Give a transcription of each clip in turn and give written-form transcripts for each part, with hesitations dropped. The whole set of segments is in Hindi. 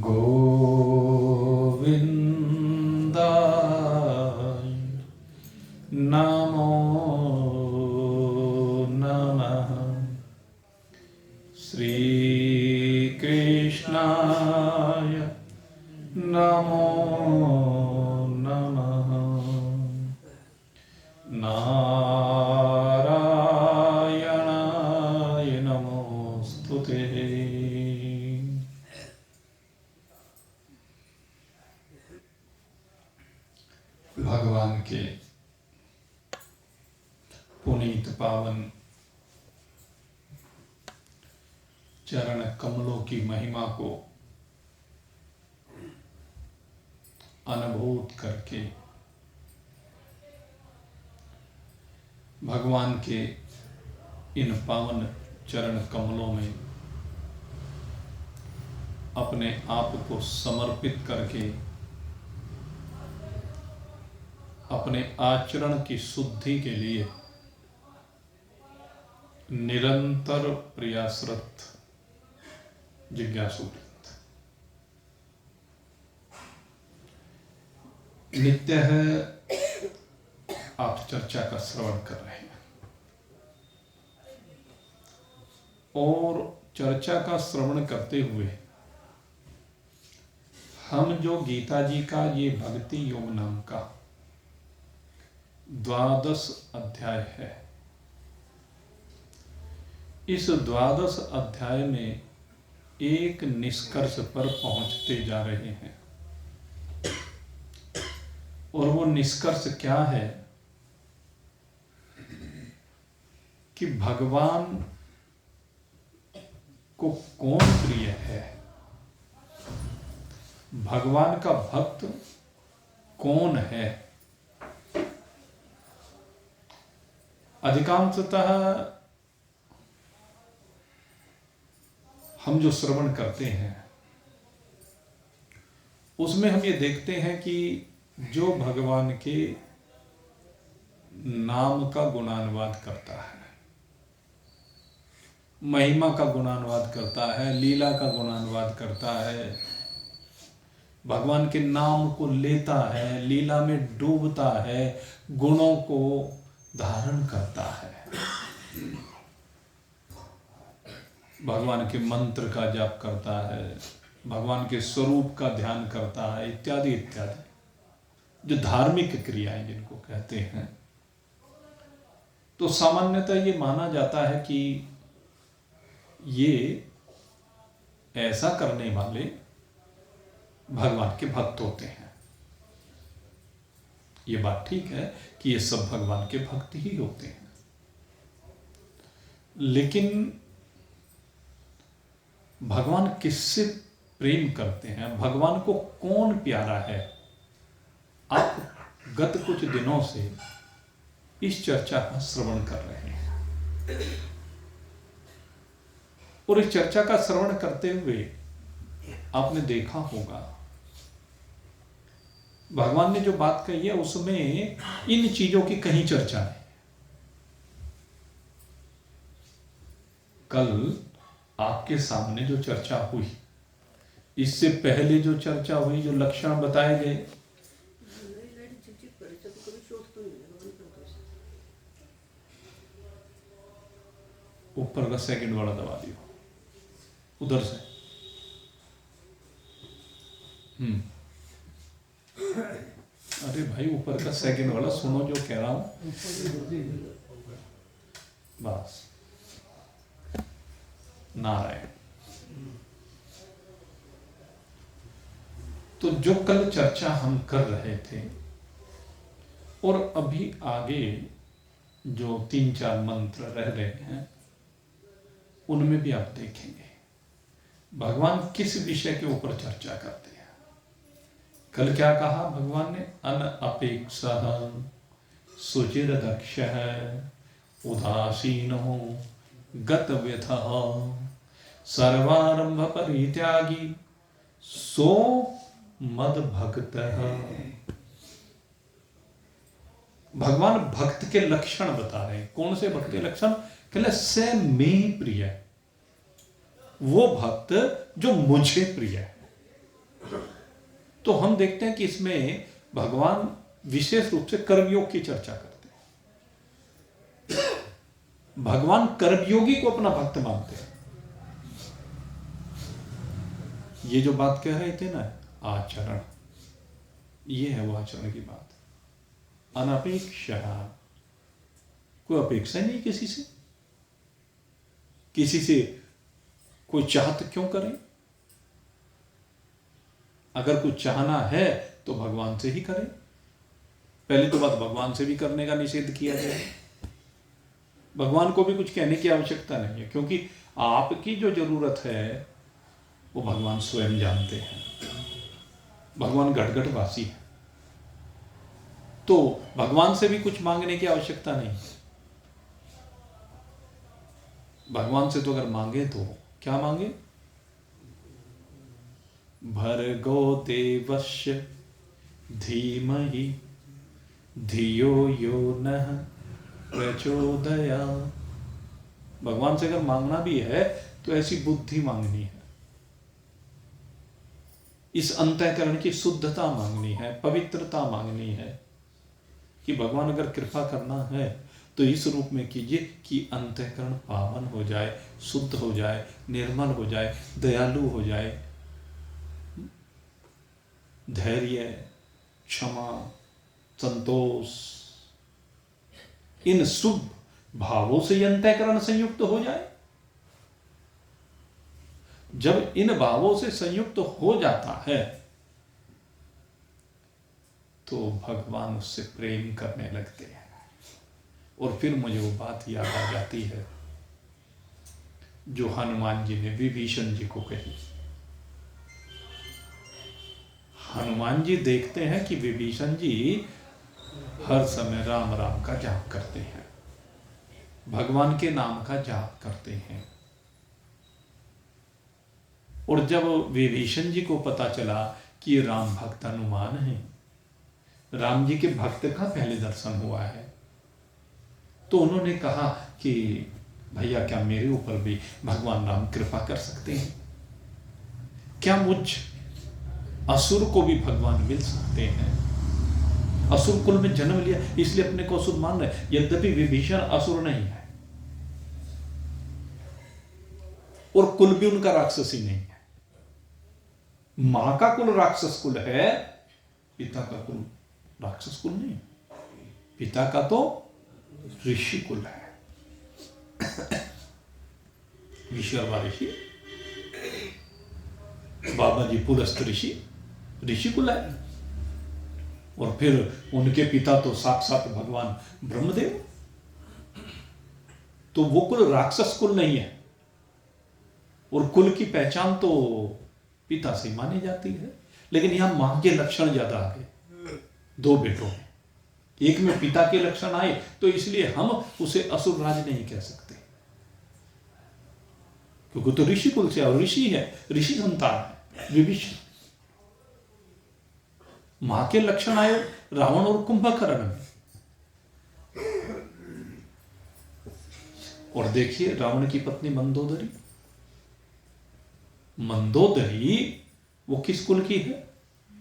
गोविन्दाय नमो नमः। श्रीकृष्णाय नमो नमः। नारायणाय नमोस्तुते। भगवान के पुनीत पावन चरण कमलों की महिमा को अनुभूत करके भगवान के इन पावन चरण कमलों में अपने आप को समर्पित करके अपने आचरण की शुद्धि के लिए निरंतर प्रयासरत जिज्ञासु नित्य है आप चर्चा का श्रवण कर रहे हैं और चर्चा का श्रवण करते हुए हम जो गीता जी का ये भक्ति योग नाम का 12 अध्याय है, इस 12 अध्याय में एक निष्कर्ष पर पहुंचते जा रहे हैं और वो निष्कर्ष क्या है कि भगवान को कौन प्रिय है, भगवान का भक्त कौन है। अधिकांशतः हम जो श्रवण करते हैं उसमें हम ये देखते हैं कि जो भगवान के नाम का गुणानुवाद करता है, महिमा का गुणानुवाद करता है, लीला का गुणानुवाद करता है, भगवान के नाम को लेता है, लीला में डूबता है, गुणों को धारण करता है, भगवान के मंत्र का जाप करता है, भगवान के स्वरूप का ध्यान करता है, इत्यादि इत्यादि जो धार्मिक क्रियाएं जिनको कहते हैं। तो सामान्यतः ये माना जाता है कि ये ऐसा करने वाले भगवान के भक्त होते हैं। ये बात ठीक है कि ये सब भगवान के भक्त ही होते हैं, लेकिन भगवान किससे प्रेम करते हैं, भगवान को कौन प्यारा है, आप गत कुछ दिनों से इस चर्चा का श्रवण कर रहे हैं और इस चर्चा का श्रवण करते हुए आपने देखा होगा भगवान ने जो बात कही है उसमें इन चीजों की कहीं चर्चा नहीं। कल आपके सामने जो चर्चा हुई, इससे पहले जो चर्चा हुई, जो लक्षण बताए गए, ऊपर का सेकंड वाला दबा दियो, उधर से। अरे भाई ऊपर का सेकंड वाला सुनो जो कह रहा हूं, बस। नारायण। तो जो कल चर्चा हम कर रहे थे और अभी आगे जो 3-4 मंत्र रह रहे हैं उनमें भी आप देखेंगे भगवान किस विषय के ऊपर चर्चा करते हैं। कल क्या कहा भगवान ने, अनपेक्षा सुचिर दक्ष उदासीनो गतव्यथा सर्वारंभ परित्यागी सो मद भक्त। भगवान भक्त के लक्षण बता रहे हैं। कौन से भक्त के लक्षण? कहले से में प्रिय, वो भक्त जो मुझे प्रिय है। तो हम देखते हैं कि इसमें भगवान विशेष रूप से कर्मयोग की चर्चा करते हैं। भगवान कर्मयोगी को अपना भक्त मानते हैं। ये जो बात कह रहे थे ना, आचरण, ये है वो आचरण की बात। अनपेक्षा, कोई अपेक्षा नहीं किसी से, किसी से कोई चाहत क्यों करें? अगर कुछ चाहना है तो भगवान से ही करें। पहली तो बात, भगवान से भी करने का निषेध किया गया है। भगवान को भी कुछ कहने की आवश्यकता नहीं है, क्योंकि आपकी जो जरूरत है वो भगवान स्वयं जानते हैं। भगवान घटघटवासी है, तो भगवान से भी कुछ मांगने की आवश्यकता नहीं। भगवान से तो अगर मांगे तो क्या मांगे? भर्गो देवस्य धीमहि धियो यो नः प्रचोदयात्। भगवान से अगर मांगना भी है तो ऐसी बुद्धि मांगनी है, इस अंतःकरण की शुद्धता मांगनी है, पवित्रता मांगनी है कि भगवान अगर कृपा करना है तो इस रूप में कीजिए कि अंतःकरण पावन हो जाए, शुद्ध हो जाए, निर्मल हो जाए, दयालु हो जाए। धैर्य, क्षमा, संतोष, इन शुभ भावों से अंतःकरण संयुक्त हो जाए। जब इन भावों से संयुक्त हो जाता है तो भगवान उससे प्रेम करने लगते हैं। और फिर मुझे वो बात याद आ जाती है जो हनुमान जी ने विभीषण जी को कही। हनुमान जी देखते हैं कि विभीषण जी हर समय राम राम का जाप करते हैं, भगवान के नाम का जाप करते हैं। और जब विभीषण जी को पता चला कि राम भक्त हनुमान है, राम जी के भक्त का पहले दर्शन हुआ है, तो उन्होंने कहा कि भैया क्या मेरे ऊपर भी भगवान राम कृपा कर सकते हैं? क्या मुझ असुर को भी भगवान मिल सकते हैं? असुर कुल में जन्म लिया इसलिए अपने को असुर मान रहे, यद्यपि विभीषण असुर नहीं है और कुल भी उनका राक्षसी नहीं है। मां का कुल राक्षस कुल है, पिता का कुल राक्षस कुल नहीं। पिता का तो ऋषि कुल है, विश्वकर्मा ऋषि, बाबा जी पुलस्त ऋषि कुल है। और फिर उनके पिता तो साक्षात भगवान ब्रह्मदेव, तो वो कुल राक्षस कुल नहीं है। और कुल की पहचान तो पिता से मानी जाती है, लेकिन यहां मां के लक्षण ज्यादा आ गए दो बेटों में। एक में पिता के लक्षण आए तो इसलिए हम उसे असुर राज नहीं कह सकते, क्योंकि तो ऋषि कुल से और ऋषि है, ऋषि संतान है विभीषण। मां के लक्षण आए रावण और कुंभकर्ण में। और देखिए रावण की पत्नी मंदोदरी, मंदोदरी वो किस कुल की है?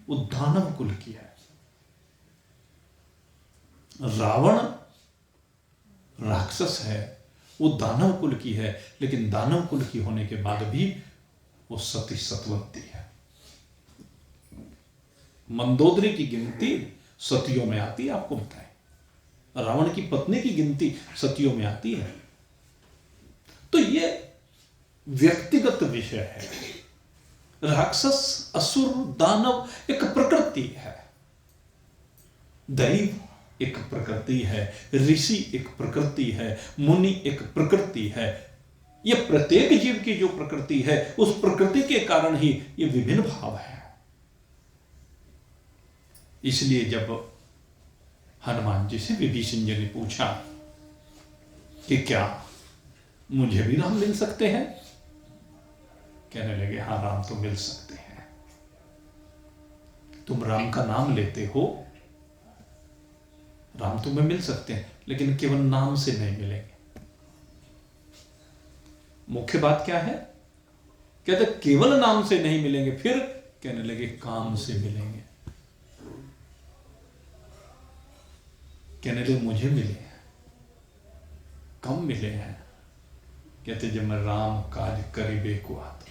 वो दानव कुल की है। रावण राक्षस है, वो दानव कुल की है, लेकिन दानव कुल की होने के बाद भी वो सती सतवती है। मंदोदरी की गिनती सतियों में आती है, आपको बताएं। रावण की पत्नी की गिनती सतियों में आती है। तो ये व्यक्तिगत विषय है। राक्षस, असुर, दानव एक प्रकृति है, दैव एक प्रकृति है, ऋषि एक प्रकृति है, मुनि एक प्रकृति है। ये प्रत्येक जीव की जो प्रकृति है, उस प्रकृति के कारण ही ये विभिन्न भाव है। इसलिए जब हनुमान जी से विभीषण जी ने पूछा कि क्या मुझे भी राम मिल सकते हैं, कहने लगे हाँ राम तो मिल सकते हैं। तुम राम का नाम लेते हो, राम तुम्हें मिल सकते हैं, लेकिन केवल नाम से नहीं मिलेंगे। मुख्य बात क्या है? कहते केवल नाम से नहीं मिलेंगे, फिर कहने लगे काम से मिलेंगे। कहने लगे मुझे मिले हैं, कम मिले हैं। कहते जब मैं राम काज करीबे को आता,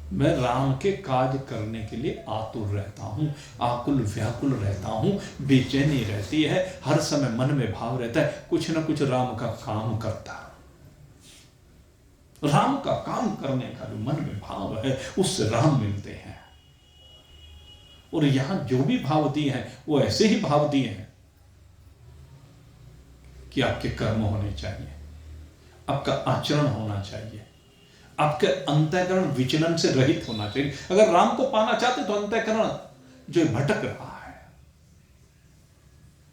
मैं राम के काज करने के लिए आतुर रहता हूं, आकुल व्याकुल रहता हूं, बेचैनी रहती है, हर समय मन में भाव रहता है कुछ ना कुछ राम का काम करता। राम का काम करने का जो मन में भाव है उससे राम मिलते हैं। और यहां जो भी भाव दिए हैं वो ऐसे ही भाव दिए हैं कि आपके कर्म होने चाहिए, आपका आचरण होना चाहिए, आपके अंतःकरण विचलन से रहित होना चाहिए। अगर राम को पाना चाहते तो अंतःकरण जो भटक रहा है,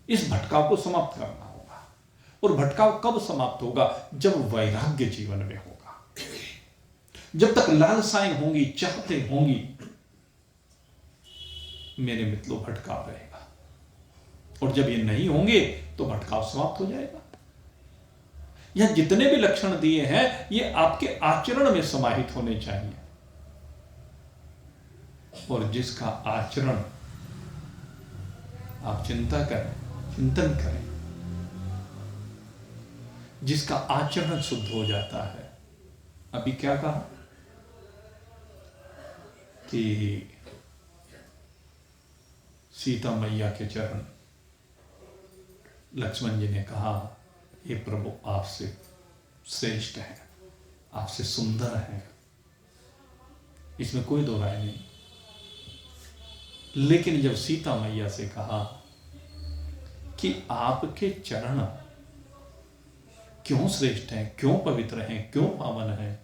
इस भटकाव को समाप्त करना होगा। और भटकाव कब समाप्त होगा? जब वैराग्य जीवन में होगा। जब तक लालसाएं होंगी, चाहते होंगी, मेरे मित्रों भटकाव रहेगा। और जब ये नहीं होंगे तो भटकाव समाप्त हो जाएगा। यह जितने भी लक्षण दिए हैं ये आपके आचरण में समाहित होने चाहिए। और जिसका आचरण आप चिंता करें, चिंतन करें, जिसका आचरण शुद्ध हो जाता है। अभी क्या कहा कि सीता मैया के चरण, लक्ष्मण जी ने कहा ये प्रभु आपसे श्रेष्ठ है, आपसे सुंदर है, इसमें कोई दो राय नहीं। लेकिन जब सीता मैया से कहा कि आपके चरण क्यों श्रेष्ठ हैं, क्यों पवित्र हैं, क्यों पावन हैं,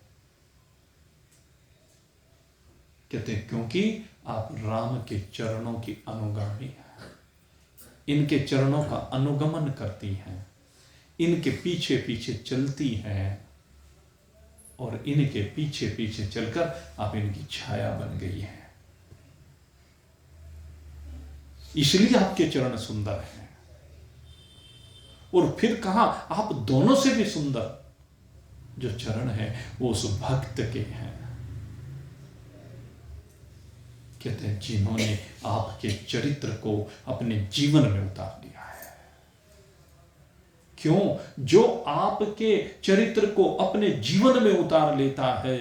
कहते हैं क्योंकि आप राम के चरणों की अनुगामी हैं, इनके चरणों का अनुगमन करती हैं, इनके पीछे पीछे चलती हैं और इनके पीछे पीछे चलकर आप इनकी छाया बन गई हैं, इसलिए आपके चरण सुंदर हैं। और फिर कहा आप दोनों से भी सुंदर जो चरण है वो उस भक्त के हैं, कहते हैं जिन्होंने आपके चरित्र को अपने जीवन में उतार लिया है। क्यों? जो आपके चरित्र को अपने जीवन में उतार लेता है,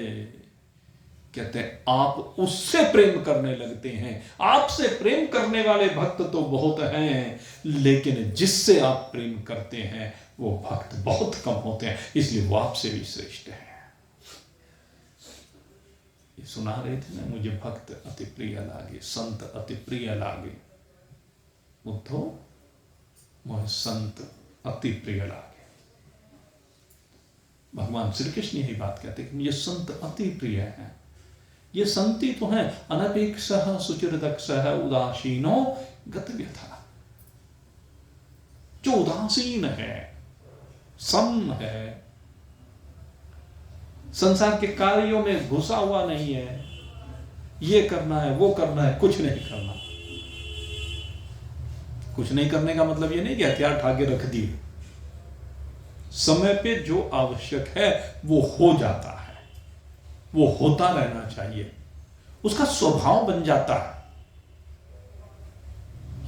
कहते हैं आप उससे प्रेम करने लगते हैं। आपसे प्रेम करने वाले भक्त तो बहुत हैं, लेकिन जिससे आप प्रेम करते हैं वो भक्त बहुत कम होते हैं, इसलिए वो आपसे भी श्रेष्ठ है। ये सुना रहे थे ना, मुझे भक्त अति प्रिय लागे, संत अति प्रिय लागे, उद्धव मुझे संत अति प्रिय लागे। भगवान श्री कृष्ण यही बात कहते हैं कि मुझे संत अति प्रिय है। ये संति तो है अनपेक्षः सुचिरदक्षः उदासीनो गतव्यथा, जो उदासीन है, सम है, संसार के कार्यों में घुसा हुआ नहीं है, ये करना है वो करना है, कुछ नहीं करना। कुछ नहीं करने का मतलब ये नहीं कि हथियार ठाके रख दिए, समय पे जो आवश्यक है वो हो जाता है, वो होता रहना चाहिए, उसका स्वभाव बन जाता है।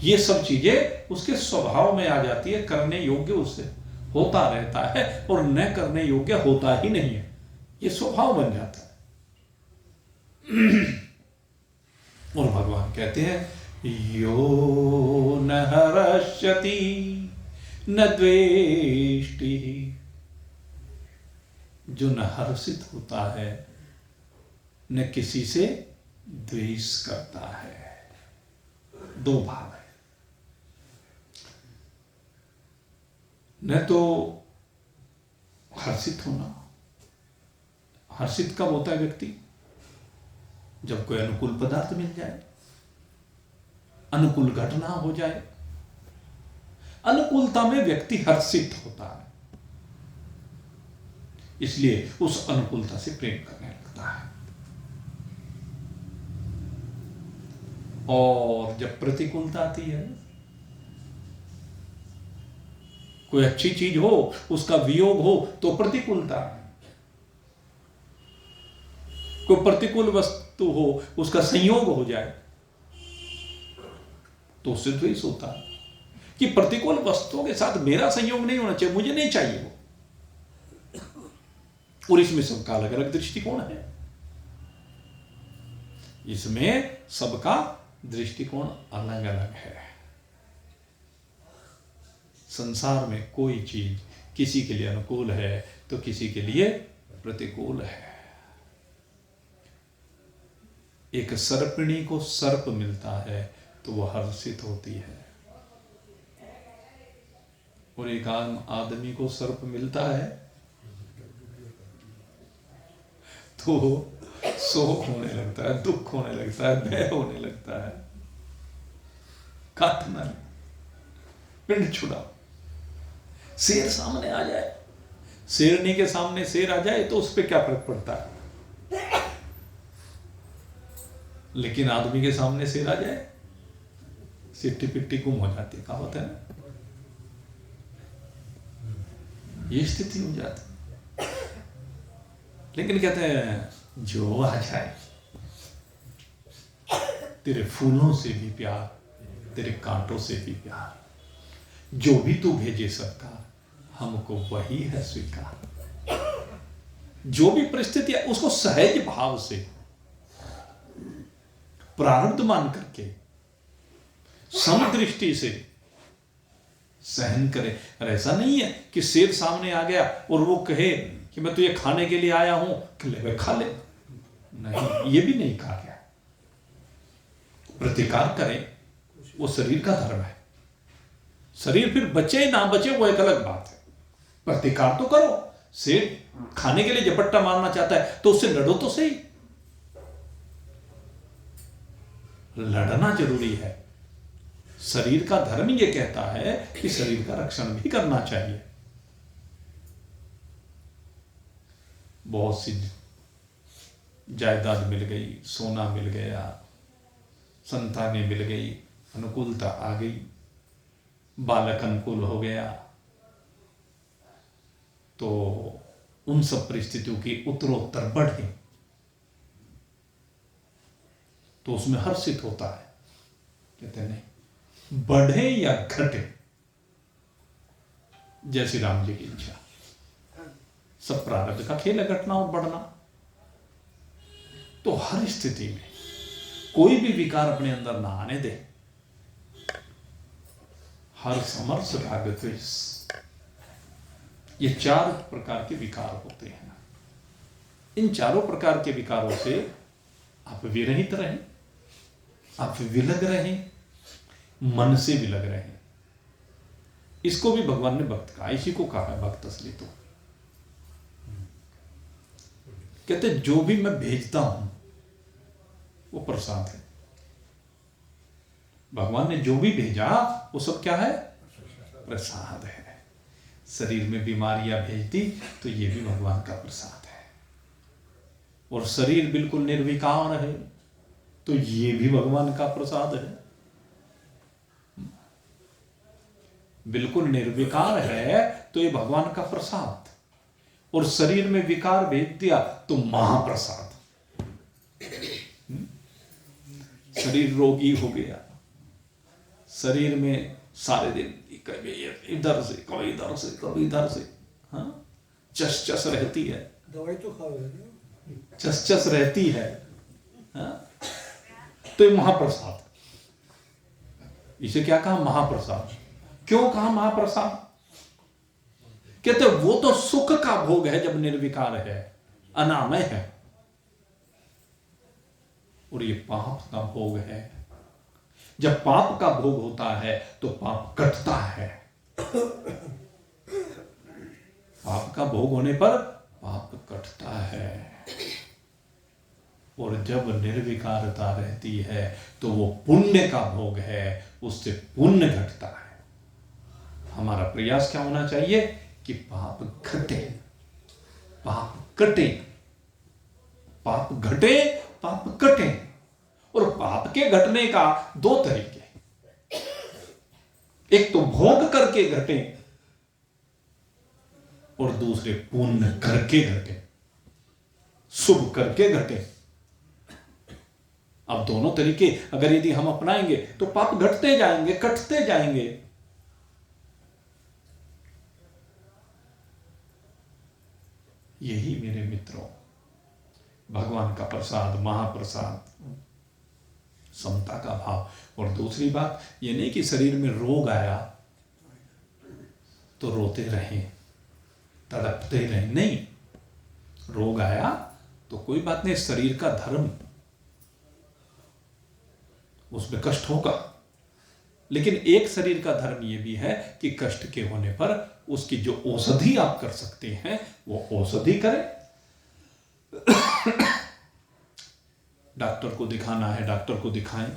ये सब चीजें उसके स्वभाव में आ जाती है, करने योग्य उससे होता रहता है और न करने योग्य होता ही नहीं है, ये स्वभाव बन जाता है। और भगवान कहते हैं यो न हर्षति न द्वेष्टि, जो न हर्षित होता है न किसी से द्वेष करता है। दो भाव है, न तो हर्षित होना। हर्षित कब होता है व्यक्ति? जब कोई अनुकूल पदार्थ मिल जाए, अनुकूल घटना हो जाए, अनुकूलता में व्यक्ति हर्षित होता है, इसलिए उस अनुकूलता से प्रेम करने लगता है। और जब प्रतिकूलता आती है, कोई अच्छी चीज हो उसका वियोग हो तो प्रतिकूलता, कोई प्रतिकूल वस्तु हो, उसका संयोग हो जाए तो उससे द्वेष होता है कि प्रतिकूल वस्तुओं के साथ मेरा संयोग नहीं होना चाहिए, मुझे नहीं चाहिए वो। और इसमें सबका अलग अलग दृष्टिकोण है, इसमें सबका दृष्टिकोण अलग अलग है। संसार में कोई चीज किसी के लिए अनुकूल है तो किसी के लिए प्रतिकूल है। एक सर्पिणी को सर्प मिलता है तो वह हर्षित होती है, और एक आम आदमी को सर्प मिलता है तो शोक होने लगता है, दुख होने लगता है, भय होने लगता है। काटना नहीं, पिंड छुड़ाओ। शेर सामने आ जाए, शेरनी के सामने शेर आ जाए तो उस पर क्या फर्क पड़ता है, लेकिन आदमी के सामने शेर आ जाए सिट्टी पिट्टी गुम हो जाती है, कहावत है ना, ये स्थिति हो जाती। लेकिन कहते हैं जो आ जाए, तेरे फूलों से भी प्यार, तेरे कांटों से भी प्यार, जो भी तू भेजे सरकार, हमको वही है स्वीकार। जो भी परिस्थिति है उसको सहज भाव से, प्रारब्ध मान करके, समदृष्टि से सहन करे। और ऐसा नहीं है कि शेर सामने आ गया और वो कहे कि मैं तुझे खाने के लिए आया हूं, ले खा ले, नहीं, ये भी नहीं कहा गया। प्रतिकार करें, वो शरीर का धर्म है। शरीर फिर बचे ना बचे वो एक अलग बात है, प्रतिकार तो करो। शेर खाने के लिए झपट्टा मारना चाहता है तो उससे लड़ो तो सही, लड़ना जरूरी है। शरीर का धर्म ये कहता है कि शरीर का रक्षण भी करना चाहिए। बहुत सी जायदाद मिल गई, सोना मिल गया, संतानें मिल गई, अनुकूलता आ गई, बालक अनुकूल हो गया, तो उन सब परिस्थितियों की उत्तरोत्तर बढ़े तो उसमें हर्षित होता है। कहते नहीं, बढ़े या घटे जैसी राम जी की इच्छा, सब प्रारब्ध का खेल है, घटना और बढ़ना। तो हर स्थिति में कोई भी विकार अपने अंदर ना आने दे। हर समर्थ राग द्वेष, ये 4 प्रकार के विकार होते हैं। इन चारों प्रकार के विकारों से आप विरहित रहें, आप विलग रहें, मन से विलग रहें। इसको भी भगवान ने भक्त कहा, इसी को कहा है भक्त असली। तो कहते जो भी मैं भेजता हूं वो प्रसाद है। भगवान ने जो भी भेजा वो सब क्या है, प्रसाद है। शरीर में बीमारियां भेज दी तो ये भी भगवान का प्रसाद है। और शरीर बिल्कुल निर्विकार है तो ये भी भगवान का प्रसाद है। बिल्कुल निर्विकार है तो ये भगवान का प्रसाद, और शरीर में विकार भेज दिया तो महाप्रसाद। शरीर रोगी हो गया, शरीर में सारे दिन कभी इधर से कभी इधर से कभी इधर से, हाँ, चस चस रहती है, दवाई तो खाओ, चस चस रहती है, हाँ? तो ये महाप्रसाद, इसे क्या कहा, महाप्रसाद। क्यों कहा महाप्रसाद? कहते वो तो सुख का भोग है जब निर्विकार है, अनामय है, और ये पाप का भोग है। जब पाप का भोग होता है तो पाप कटता है। पाप का भोग होने पर पाप कटता है, और जब निर्विकारता रहती है तो वो पुण्य का भोग है, उससे पुण्य घटता है। हमारा प्रयास क्या होना चाहिए कि पाप घटे, पाप कटे, पाप घटे, पाप कटे। और पाप के घटने का 2 तरीके, एक तो भोग करके घटे और दूसरे पुण्य करके घटे, शुभ करके घटे। अब दोनों तरीके अगर यदि हम अपनाएंगे तो पाप घटते जाएंगे, कटते जाएंगे। यही मेरे मित्रों भगवान का प्रसाद, महाप्रसाद, समता का भाव। और दूसरी बात ये नहीं कि शरीर में रोग आया तो रोते रहें, तड़पते रहें, नहीं। रोग आया तो कोई बात नहीं, शरीर का धर्म, उसमें कष्ट होगा, लेकिन एक शरीर का धर्म यह भी है कि कष्ट के होने पर उसकी जो औषधि आप कर सकते हैं वो औषधि करें। डॉक्टर को दिखाना है डॉक्टर को दिखाएं,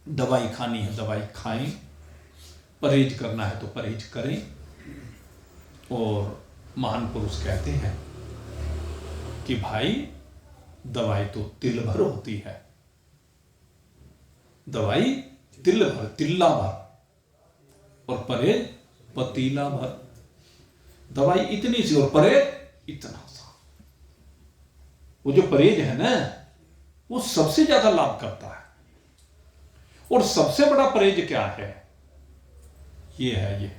दवाई खानी है दवाई खाएं, परहेज करना है तो परहेज करें। और महान पुरुष कहते हैं कि भाई दवाई तो तिल भर होती है, दवाई तिल भर, तिल्ला भर, और परहेज पतीला भर। दवाई इतनी सी और परहेज इतना सा। वो जो परहेज है ना वो सबसे ज्यादा लाभ करता है। और सबसे बड़ा परहेज क्या है? ये है, ये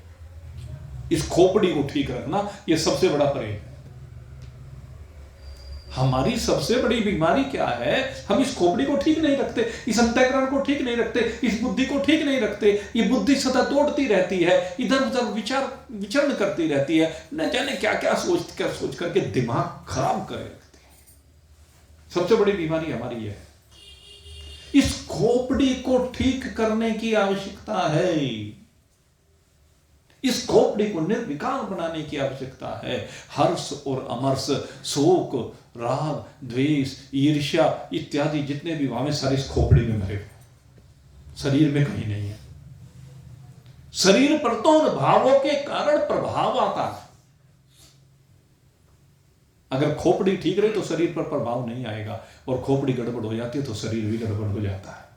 इस खोपड़ी को ठीक रखना, ये सबसे बड़ा परहेज है। हमारी सबसे बड़ी बीमारी क्या है? हम इस खोपड़ी को ठीक नहीं रखते, इस अंतःकरण को ठीक नहीं रखते, इस बुद्धि को ठीक नहीं रखते। ये बुद्धि सदा दौड़ती रहती है, इधर उधर विचरण करती रहती है, न जाने क्या क्या सोच करके दिमाग खराब करे रखती है। सबसे बड़ी बीमारी हमारी है। इस खोपड़ी को ठीक करने की आवश्यकता है, इस खोपड़ी को निर्विकार बनाने की आवश्यकता है। हर्ष और अमर्ष, शोक, राग, द्वेष, ईर्ष्या इत्यादि जितने भी भाव हैं सारे इस खोपड़ी में भरे हुए, शरीर में कहीं नहीं है। शरीर पर तो उन भावों के कारण प्रभाव आता है। अगर खोपड़ी ठीक रहे तो शरीर पर प्रभाव नहीं आएगा, और खोपड़ी गड़बड़ हो जाती है तो शरीर भी गड़बड़ हो जाता है।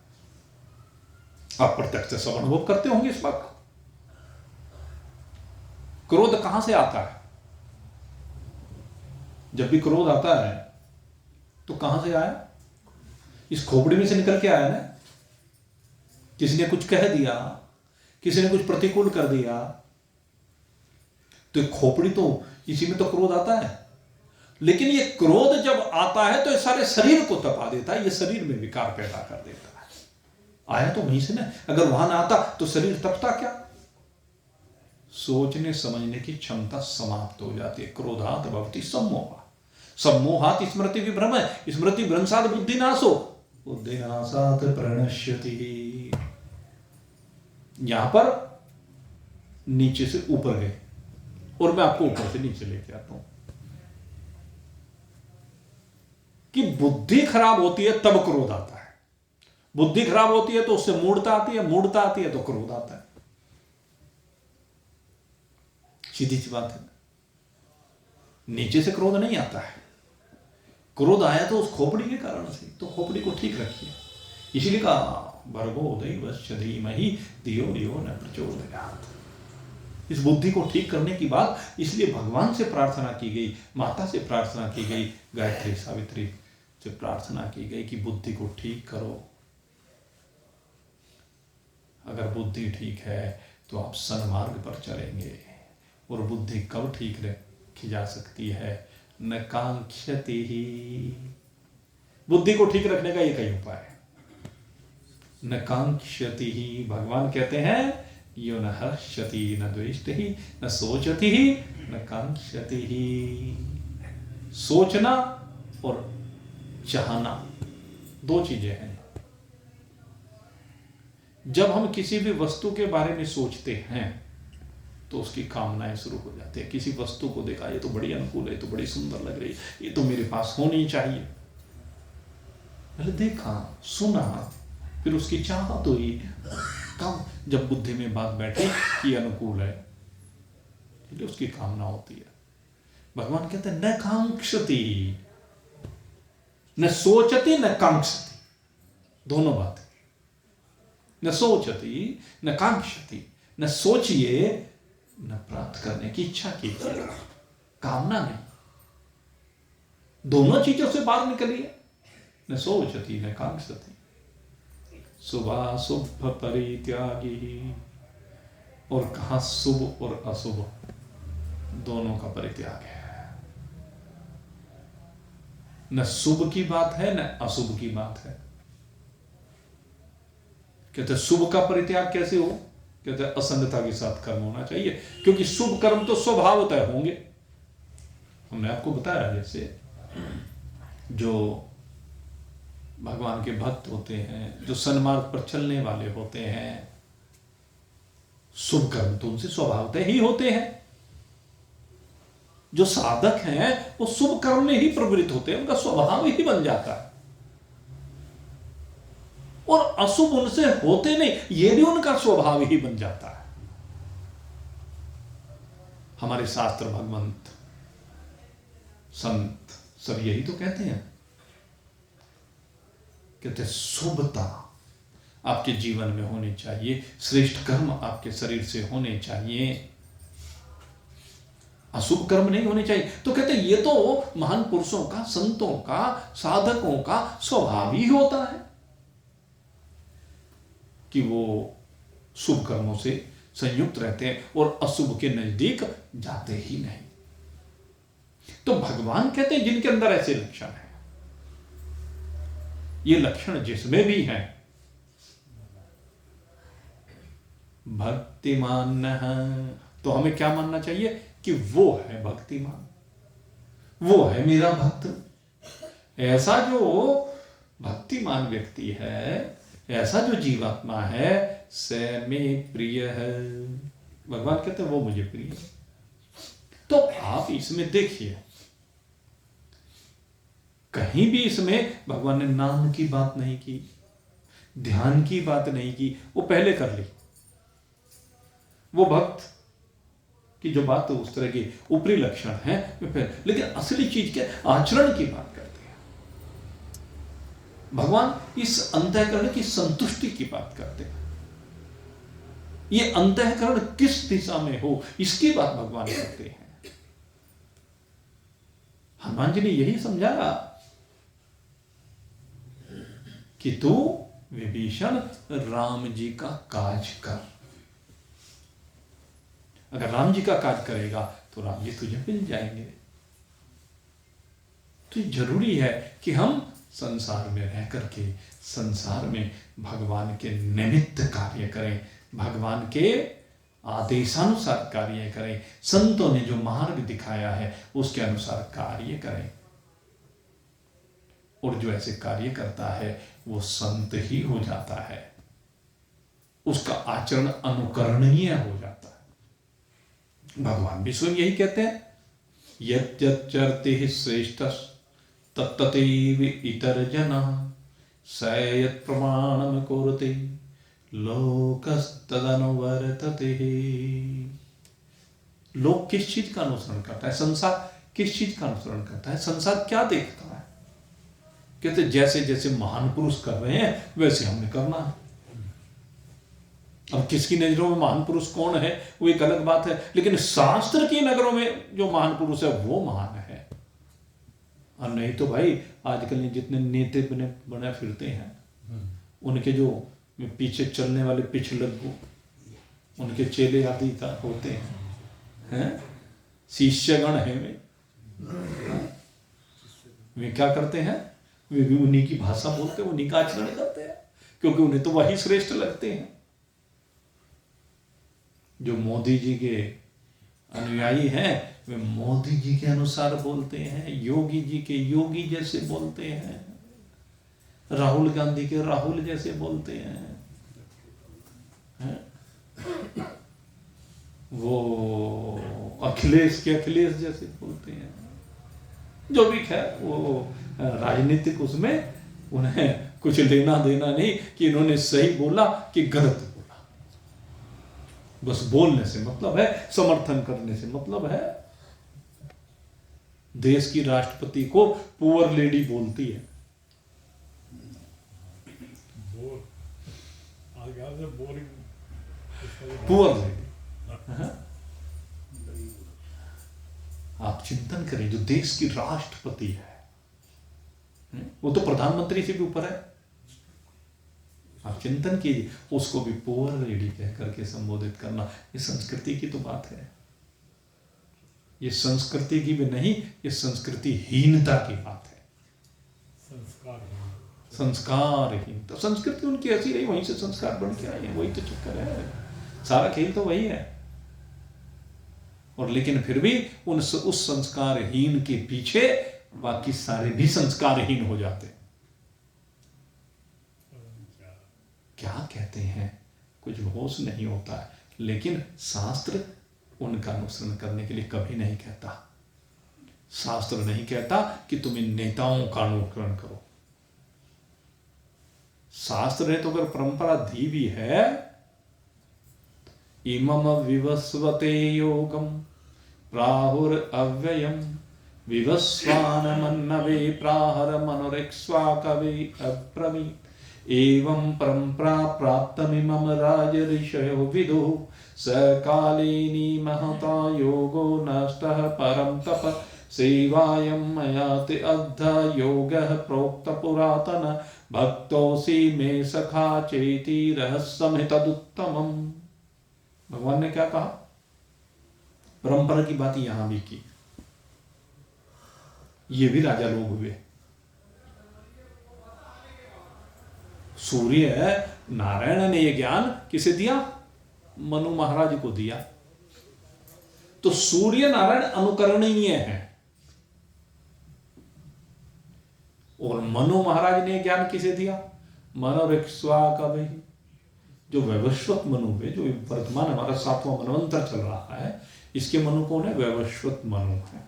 आप प्रत्यक्ष सब अनुभव करते होंगे इस बात को। क्रोध कहां से आता है? जब भी क्रोध आता है तो कहां से आया? इस खोपड़ी में से निकल के आया ना। किसी ने कुछ कह दिया, किसी ने कुछ प्रतिकूल कर दिया, तो खोपड़ी तो इसी में तो क्रोध आता है। लेकिन ये क्रोध जब आता है तो ये सारे शरीर को तपा देता है, ये शरीर में विकार पैदा कर देता है। आया तो वहीं से ना। अगर वहां ना आता तो शरीर तपता क्या? सोचने समझने की क्षमता समाप्त हो जाती है। क्रोधात भवति सम्मोह, सम्मोहात स्मृति विभ्रम, स्मृति भ्रंशात बुद्धिनाशो, बुद्धिनाशात प्रणश्यति। यहां पर नीचे से ऊपर गए और मैं आपको ऊपर से नीचे लेके आता हूं कि बुद्धि खराब होती है तब क्रोध आता है। बुद्धि खराब होती है तो उससे मूढ़ता आती है, मूढ़ता आती है तो क्रोध आता है। सीधी सी बात है। नीचे से क्रोध नहीं आता है। क्रोध आया तो उस खोपड़ी के कारण से, तो खोपड़ी को ठीक रखिए। इसीलिए कहा भर्गो दैवस्य धीमहि धियो यो न प्रचोदयात्। इस बुद्धि को ठीक करने की बात इसलिए भगवान से प्रार्थना की गई, माता से प्रार्थना की गई, गायत्री सावित्री से प्रार्थना की गई कि बुद्धि को ठीक करो। अगर बुद्धि ठीक है तो आप सन्मार्ग पर चलेंगे। और बुद्धि कब ठीक रखी जा सकती है? न कांक्षति ही। बुद्धि को ठीक रखने का एक ही उपाय है, न कांक्षति ही। भगवान कहते हैं यो न हर्षति न द्वेष्टि ही न सोचति ही न कांक्षति ही। सोचना और चाहना दो चीजें हैं। जब हम किसी भी वस्तु के बारे में सोचते हैं तो उसकी कामनाएं शुरू हो जाती है। किसी वस्तु को देखा, ये तो बड़ी अनुकूल है, ये तो बड़ी सुंदर लग रही है, ये तो मेरे पास होनी चाहिए। पहले देखा, सुना, फिर उसकी चाहत हुई। कब? जब बुद्धि में बात बैठी कि अनुकूल है, इसलिए उसकी कामना होती है। भगवान कहते हैं न कांक्षति, न सोचती न कांक्षति, दोनों बातें। न सोचती न कांक्षति, न सोचिए न प्राप्त करने की इच्छा कीजिए, कामना नहीं। दोनों चीजों से बाहर निकलिए। न शोचति न कांक्षति। शुभाशुभ परित्यागी। और कहा शुभ और अशुभ दोनों का परित्याग है। न शुभ की बात है न अशुभ की बात है। कहते शुभ का परित्याग कैसे हो? कहते असंगता के साथ कर्म होना चाहिए, क्योंकि शुभ कर्म तो स्वभावतः होंगे। हमने आपको बताया जैसे जो भगवान के भक्त होते हैं, जो सन्मार्ग पर चलने वाले होते हैं, शुभ कर्म तो उनसे स्वभावतः ही होते हैं। जो साधक हैं वो शुभ कर्म में ही प्रवृत्त होते हैं, उनका स्वभाव ही बन जाता है। और अशुभ उनसे होते नहीं, ये भी उनका स्वभाव ही बन जाता है। हमारे शास्त्र, भगवंत, संत सब यही तो कहते हैं। कहते शुभता आपके जीवन में होनी चाहिए, श्रेष्ठ कर्म आपके शरीर से होने चाहिए, अशुभ कर्म नहीं होने चाहिए। तो कहते ये तो महान पुरुषों का, संतों का, साधकों का स्वभाव ही होता है कि वो शुभ कर्मों से संयुक्त रहते हैं और अशुभ के नजदीक जाते ही नहीं। तो भगवान कहते हैं जिनके अंदर ऐसे लक्षण है, ये लक्षण जिसमें भी है, भक्तिमान है, तो हमें क्या मानना चाहिए कि वो है भक्तिमान, वो है मेरा भक्त। ऐसा जो भक्तिमान व्यक्ति है, ऐसा जो जीवात्मा है, से में प्रिय है। भगवान कहते हैं वो मुझे प्रिय है। तो आप इसमें देखिए, कहीं भी इसमें भगवान ने नाम की बात नहीं की, ध्यान की बात नहीं की, वो पहले कर ली। वो भक्त की जो बात तो उस तरह की ऊपरी लक्षण है, लेकिन असली चीज के आचरण की बात करते हैं। भगवान इस अंतःकरण की संतुष्टि की बात करते हैं। ये अंतःकरण किस दिशा में हो, इसकी बात भगवान करते हैं। हनुमान जी ने यही समझाया कि तू विभीषण राम जी का काज कर। अगर राम जी का काज करेगा तो राम जी तुझे मिल जाएंगे। तो जरूरी है कि हम संसार में रह करके संसार में भगवान के निमित्त कार्य करें, भगवान के आदेशानुसार कार्य करें, संतों ने जो मार्ग दिखाया है उसके अनुसार कार्य करें। और जो ऐसे कार्य करता है वो संत ही हो जाता है, उसका आचरण अनुकरणीय हो जाता है। भगवान भी स्वयं यही कहते हैं, यच्चरते श्रेष्ठ तत्ततेव इतर जना सयत् प्रमाणम कुरुते लोकस्तदनुवर्तते। लोक किस चीज का अनुसरण करता है, संसार किस चीज का अनुसरण करता है, संसार क्या देखता है। कहते जैसे जैसे महान पुरुष कर रहे हैं वैसे हमने करना है। अब किसकी नजरों में महान पुरुष कौन है वो एक अलग बात है, लेकिन शास्त्र की नजरों में जो महान पुरुष है वो महान है। और नहीं तो भाई आजकल जितने नेता बने फिरते हैं, उनके जो पीछे चलने वाले पिछलग्गू, उनके चेले आदि का होते हैं, शिष्यगण है वे क्या करते हैं, वे भी उन्हीं की भाषा बोलते हैं, उन्हीं का आचरण करते हैं, क्योंकि उन्हें तो वही श्रेष्ठ लगते हैं। जो मोदी जी के अनुयायी हैं वे मोदी जी के अनुसार बोलते हैं, योगी जी के योगी जैसे बोलते हैं, राहुल गांधी के राहुल जैसे बोलते हैं, वो अखिलेश के अखिलेश जैसे बोलते हैं। जो भी खैर वो राजनीतिक उसमें उन्हें कुछ लेना देना नहीं कि इन्होंने सही बोला कि गलत बोला, बस बोलने से मतलब है, समर्थन करने से मतलब है। देश की राष्ट्रपति को पुअर लेडी बोलती है, पुअर लेडी। आप चिंतन करें, जो देश की राष्ट्रपति है, वो तो प्रधानमंत्री से भी ऊपर है। आप चिंतन कीजिए, उसको भी पुअर लेडी कह करके संबोधित करना, ये संस्कृति की तो बात है। ये संस्कृति की भी नहीं, ये संस्कृति हीनता की बात है। संस्कारहीनता। संस्कृति उनकी ऐसी रही, वहीं से संस्कार बन के आए हैं, वही तो चक्कर है, सारा खेल तो वही है। और लेकिन फिर भी उस संस्कारहीन के पीछे बाकी सारे भी संस्कारहीन हो जाते। क्या कहते हैं, कुछ होश नहीं होता है। लेकिन शास्त्र उनका अनुसरण करने के लिए कभी नहीं कहता। शास्त्र नहीं कहता कि तुम इन नेताओं का अनुकरण करो। शास्त्र ने तो अगर परंपरा दी भी है, इमम विवस्वते योगम प्राहुर अव्ययम विवस्वान मन्नवे प्राहर मनुरिक्ष्वा कवे अब्रवीत् एवं परंपरा प्राप्तमिमम राज ऋषयो विदुः सकालेनि महता योगो नष्टः परम तप सेवायं मयाति अद्धा योगः प्रोक्त पुरातन भक्तोऽसि मे सखा चेति रहस्यमितदुत्तमम्। भगवान ने क्या कहा? परंपरा की बात यहां भी की। ये भी राजा लोग हुए। सूर्य नारायण ने यह ज्ञान किसे दिया? मनु महाराज को दिया। तो सूर्य नारायण अनुकरणीय है। और मनु महाराज ने ज्ञान किसे दिया? मनोरिक्ष्वा कवे, जो वैवस्वत मनु हुए, जो वर्तमान हमारा 7वां मनवंतर चल रहा है, इसके मनु कौन है? वैवस्वत मनु है।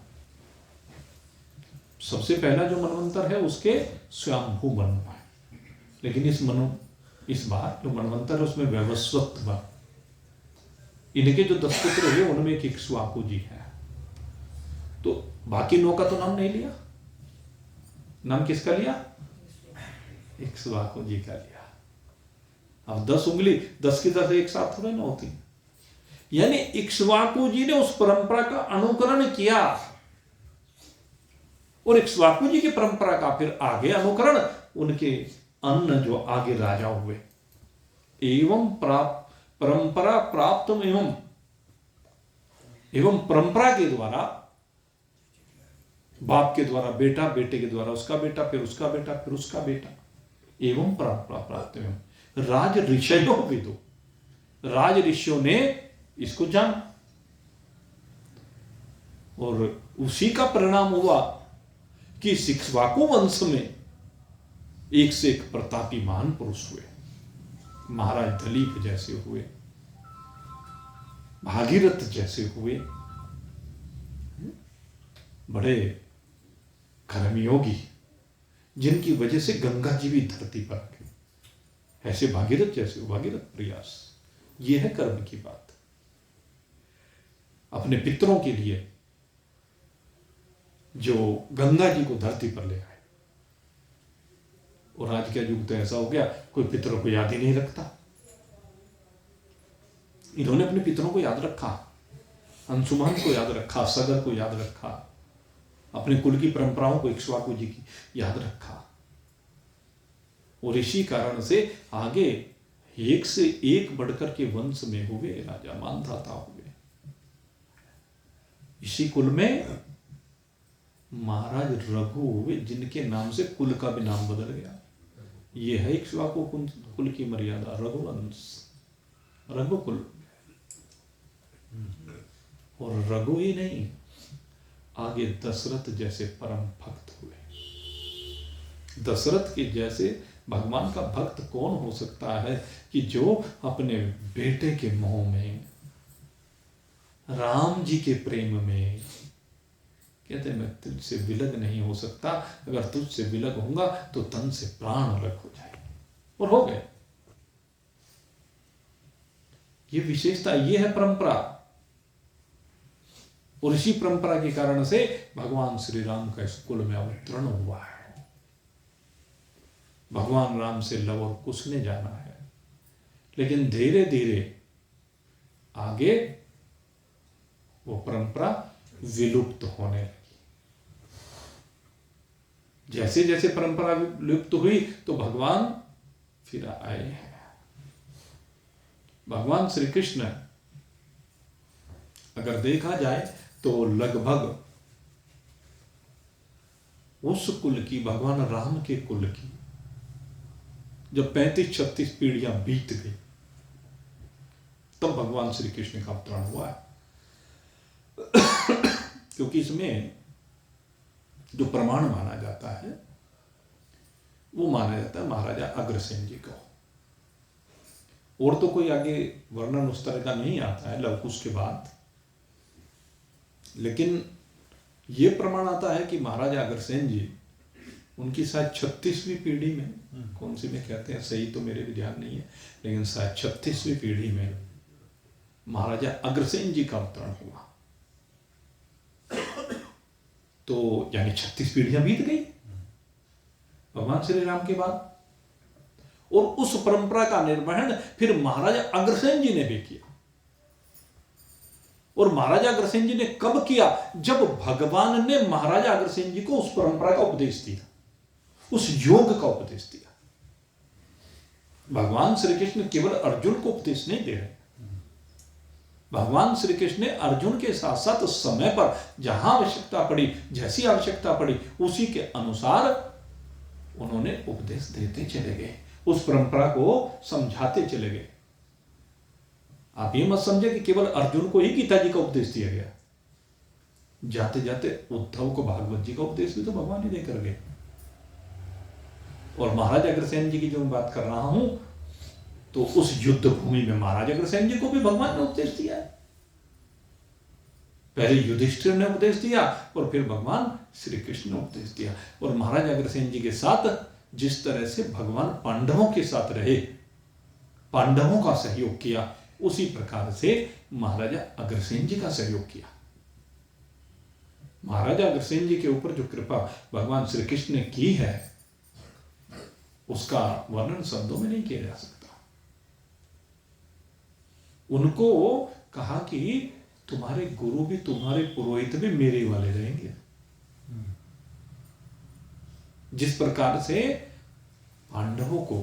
सबसे पहला जो मनवंतर है उसके स्वयंभू मनु है। लेकिन इस बार जो मनवंतर है उसमें वैवस्वत मनु, इनके जो 10 पुत्र हुए उनमें एक इक्ष्वाकु जी है। तो बाकी 9 का तो नाम नहीं लिया। नाम किसका लिया? इक्ष्वाकु जी का लिया। अब 10 उंगली 10 की 10 एक साथ थोड़ी ना होती। यानी इक्ष्वाकु जी ने उस परंपरा का अनुकरण किया और इक्ष्वाकु जी की परंपरा का फिर आगे अनुकरण उनके अन्न जो आगे राजा हुए। एवं परंपरा प्राप्त एवं परंपरा के द्वारा, बाप के द्वारा बेटा, बेटे के द्वारा उसका बेटा, फिर उसका बेटा, फिर उसका बेटा, एवं परंपरा प्राप्त राज ऋषयो विदु, राज ऋषियों ने इसको जाना और उसी का परिणाम हुआ कि इक्ष्वाकु वंश में एक से एक प्रतापी महान पुरुष हुए। महाराज दिलीप जैसे हुए, भागीरथ जैसे हुए, बड़े कर्मयोगी, जिनकी वजह से गंगा जी भी धरती पर आ गई। ऐसे भागीरथ जैसे हो, भागीरथ प्रयास, यह है कर्म की बात। अपने पितरों के लिए जो गंगा जी को धरती पर ले आए। और आज का युग तो ऐसा हो गया, कोई पितरों को याद ही नहीं रखता। इन्होंने अपने पितरों को याद रखा, अंशुमान को याद रखा, सगर को याद रखा, अपने कुल की परंपराओं को, इक्ष्वाकु जी की याद रखा। और इसी कारण से आगे एक से एक बढ़कर के वंश में हुए राजा, मानधाता हुए। इसी कुल में महाराज रघु हुए, जिनके नाम से कुल का भी नाम बदल गया। यह है इक्ष्वाकु कुल की मर्यादा, रघुवंश, रघुकुल। और रघु ही नहीं, आगे दशरथ जैसे परम भक्त हुए। दशरथ के जैसे भगवान का भक्त कौन हो सकता है कि जो अपने बेटे के मोह में, राम जी के प्रेम में, कहते मैं तुझसे विलग नहीं हो सकता, अगर तुझसे विलग होऊंगा तो तन से प्राण अलग हो जाए। और हो गए। ये विशेषता, ये है परंपरा। और इसी परंपरा के कारण से भगवान श्री राम का इस कुल में अवतरण हुआ है। भगवान राम से लव और कुश ने जाना है, लेकिन धीरे धीरे आगे वो परंपरा विलुप्त होने लगी। जैसे जैसे परंपरा लुप्त हुई तो भगवान फिर आए हैं। भगवान श्री कृष्ण अगर देखा जाए तो लगभग उस कुल की, भगवान राम के कुल की, जब 35-36 पीढ़ियां बीत गई तब भगवान श्री कृष्ण का अवतरण हुआ है। क्योंकि इसमें जो प्रमाण माना जाता है वो माना जाता है महाराजा अग्रसेन जी को, और तो कोई आगे वर्णन उस तरह का नहीं आता है लवकुश के बाद। लेकिन ये प्रमाण आता है कि महाराजा अग्रसेन जी, उनकी शायद 36वीं पीढ़ी में, कौन सी में कहते हैं सही तो मेरे भी ध्यान नहीं है, लेकिन शायद 36वीं पीढ़ी में महाराजा अग्रसेन जी का अवतरण हुआ। तो यानी 36 पीढ़ियां बीत गई भगवान श्री राम के बाद, और उस परंपरा का निर्वहन फिर महाराजा अग्रसेन जी ने भी किया। और महाराजा अग्रसेन जी ने कब किया? जब भगवान ने महाराजा अग्रसेन जी को उस परंपरा का उपदेश दिया, उस योग का उपदेश दिया। भगवान श्री कृष्ण केवल अर्जुन को उपदेश नहीं दे रहे, भगवान श्री कृष्ण ने अर्जुन के साथ साथ समय पर जहां आवश्यकता पड़ी, जैसी आवश्यकता पड़ी, उसी के अनुसार उन्होंने उपदेश देते चले गए, उस परंपरा को समझाते चले गए। आप ये मत समझे कि केवल अर्जुन को ही गीता जी का उपदेश दिया गया, जाते जाते उद्धव को भागवत जी का उपदेश भी तो भगवान ही देकर गए। और महाराजा अग्रसेन जी की जो मैं बात कर रहा हूं, तो उस युद्ध भूमि में महाराजा अग्रसेन जी को भी भगवान ने उपदेश दिया है। पहले युधिष्ठिर ने उपदेश दिया और फिर भगवान श्री कृष्ण ने उपदेश दिया। और महाराजा अग्रसेन जी के साथ जिस तरह से भगवान पांडवों के साथ रहे, पांडवों का सहयोग किया, उसी प्रकार से महाराजा अग्रसेन जी का सहयोग किया। महाराजा अग्रसेन जी के ऊपर जो कृपा भगवान श्री कृष्ण ने की है, उसका वर्णन शब्दों में नहीं किया जा सकता। उनको कहा कि तुम्हारे गुरु भी, तुम्हारे पुरोहित भी मेरे वाले रहेंगे। जिस प्रकार से पांडवों को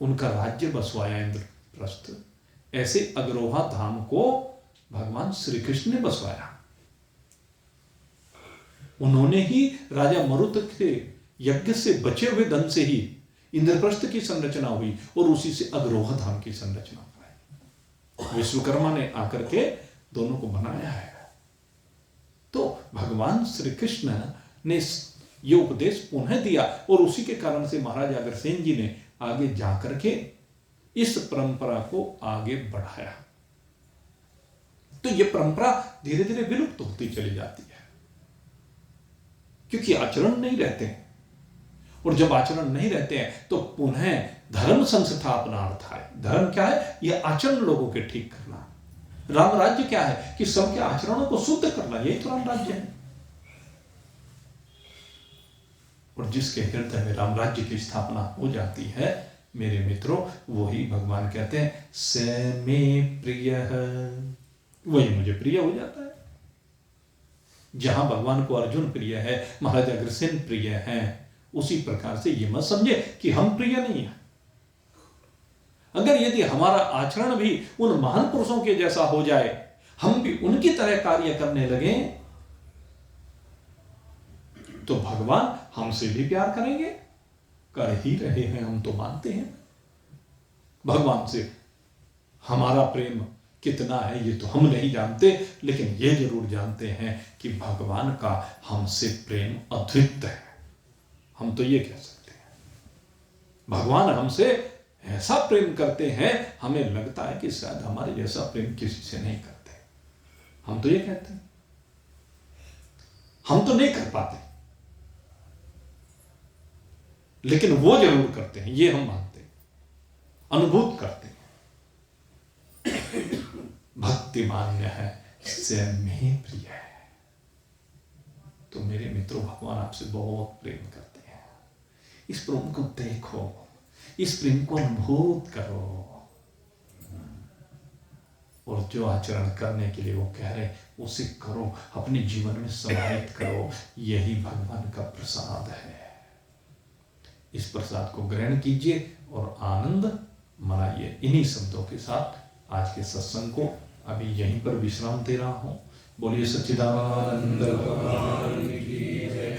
उनका राज्य बसवाया इंद्रप्रस्थ, ऐसे अग्रोहा धाम को भगवान श्री कृष्ण ने बसवाया। उन्होंने ही राजा मरुत के यज्ञ से बचे हुए धन से ही इंद्रप्रस्थ की संरचना हुई और उसी से अग्रोहा धाम की संरचना हुई। विश्वकर्मा ने आकर के दोनों को बनाया है। तो भगवान श्री कृष्ण ने ये उपदेश पुनः दिया और उसी के कारण से महाराजा अग्रसेन जी ने आगे जाकर के इस परंपरा को आगे बढ़ाया। तो ये परंपरा धीरे धीरे विलुप्त होती चली जाती है, क्योंकि आचरण नहीं रहते हैं। और जब आचरण नहीं रहते हैं तो पुनः धर्म संस्थापना अर्थ है। धर्म क्या है? यह आचरण लोगों के ठीक करना। राम राज्य क्या है? कि सबके आचरणों को शुद्ध करना, यही तो राम राज्य है। और जिसके हृदय में राम राज्य की स्थापना हो जाती है, मेरे मित्रों, वही भगवान कहते हैं स मे प्रिय, वही मुझे प्रिय हो जाता है। जहां भगवान को अर्जुन प्रिय है, महाराजा अग्रसेन प्रिय है, उसी प्रकार से ये मत समझे कि हम प्रिय नहीं है। अगर यदि हमारा आचरण भी उन महान पुरुषों के जैसा हो जाए, हम भी उनकी तरह कार्य करने लगे, तो भगवान हमसे भी प्यार करेंगे। कर ही रहे हैं, हम तो मानते हैं। भगवान से हमारा प्रेम कितना है ये तो हम नहीं जानते, लेकिन ये जरूर जानते हैं कि भगवान का हमसे प्रेम अद्वितीय है। हम तो ये कह सकते हैं, भगवान हमसे ऐसा प्रेम करते हैं, हमें लगता है कि शायद हमारे जैसा प्रेम किसी से नहीं करते। हम तो ये कहते हैं, हम तो नहीं कर पाते, लेकिन वो जरूर करते हैं, ये हम मानते हैं, अनुभूत करते हैं। भक्ति मान्य है, इससे में प्रिय है। तो मेरे मित्रों, भगवान आपसे बहुत प्रेम करते हैं। इस प्रेम को देखो, इस प्रेम को अनुभूत करो। और जो आचरण करने के लिए वो कह रहे उसे करो, अपने जीवन में समाहित करो। यही भगवान का प्रसाद है। इस प्रसाद को ग्रहण कीजिए और आनंद मनाइए। इन्हीं शब्दों के साथ आज के सत्संग को अभी यहीं पर विश्राम दे रहा हूँ। बोलिए सच्चिदानंद भगवान की जय।